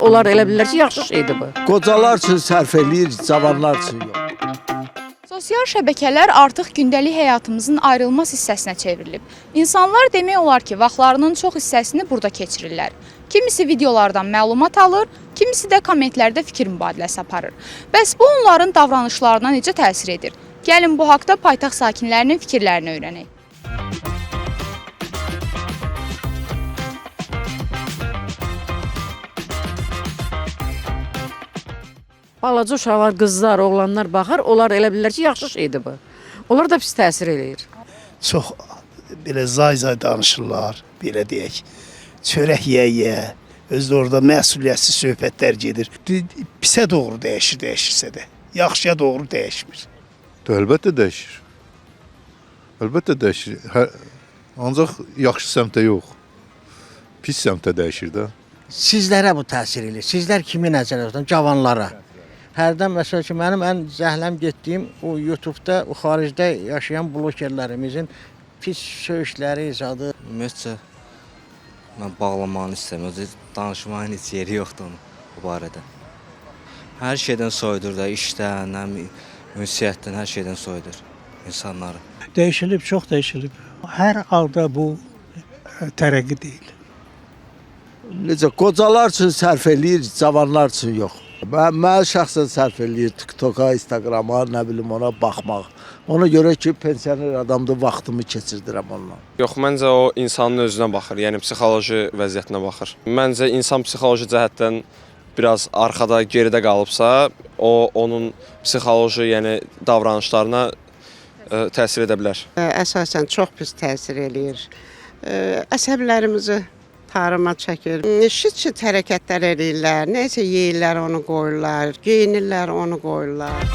onlar elə bilirlər ki, yaxşı şeydir bu. Qocalar üçün sərf eləyir, cavanlar üçün yox. Sosial şəbəkələr artıq gündəlik həyatımızın ayrılmaz hissəsinə çevrilib. İnsanlar demək olar ki, vaxtlarının çox hissəsini burada keçirirlər. Kimisi videolardan məlumat alır, kimisi də kommentlərdə fikir mübadiləsi aparır. Bəs bu onların davranışlarına necə təsir edir? Gəlin bu haqda paytaxt sakinlərinin fikirlərini öyrənək. Balaca uşaqlar, qızlar, oğlanlar baxar, onlar elə bilirlər ki, yaxşı şeydir bu. Onlar da pis təsir eləyir. Çox belə zay-zay danışırlar, belə deyək. Çörək yeyə, özü də orada məsuliyyətsiz söhbətlər gedir. Pisə doğru dəyişirsə də, yaxşıya doğru dəyişmir. Əlbəttə dəyişir. Əlbəttə dəyişir. Ancaq yaxşı səmtə yox. Pis səmtə dəyişir də. Sizlərə bu təsir edir. Sizlər kimi nəzərə tutan? Cavanlara. Hərdən məsəl ki, mənim ən zəhləm getdiyim o YouTube-da, o xaricdə yaşayan blokerlərimizin pis söyüşləri, zadı. Ümumiyyətcə, mən bağlamanı istəmirəm. Danışmağın heç yeri yoxdur onun bu barədə. Hər şeydən soyudur da, işdən, ünsiyyətdən, hər şeydən soyudur insanları. Dəyişilib, çox dəyişilib. Hər halda bu tərəqqi deyil. Necə, qocalar üçün sərf eləyir, cavanlar üçün yox. Mən şəxsən sərf eləyir TikToka, Instagrama, nə bilim ona baxmaq. Ona görə ki, pensioner adamda vaxtımı keçirdirəm onunla. Yox, məncə o insanın özünə baxır, yəni psixoloji vəziyyətinə baxır. Məncə insan psixoloji cəhətdən biraz arxada, geridə qalıbsa, o onun psixoloji, yəni davranışlarına təsir edə bilər. Əsasən çox pis təsir eləyir. Əsəblərimizi tarıma çəkir. Şit-şit hərəkətlər eləyirlər, nəsə yeyirlər onu qoyurlar, geyinirlər onu qoyurlar.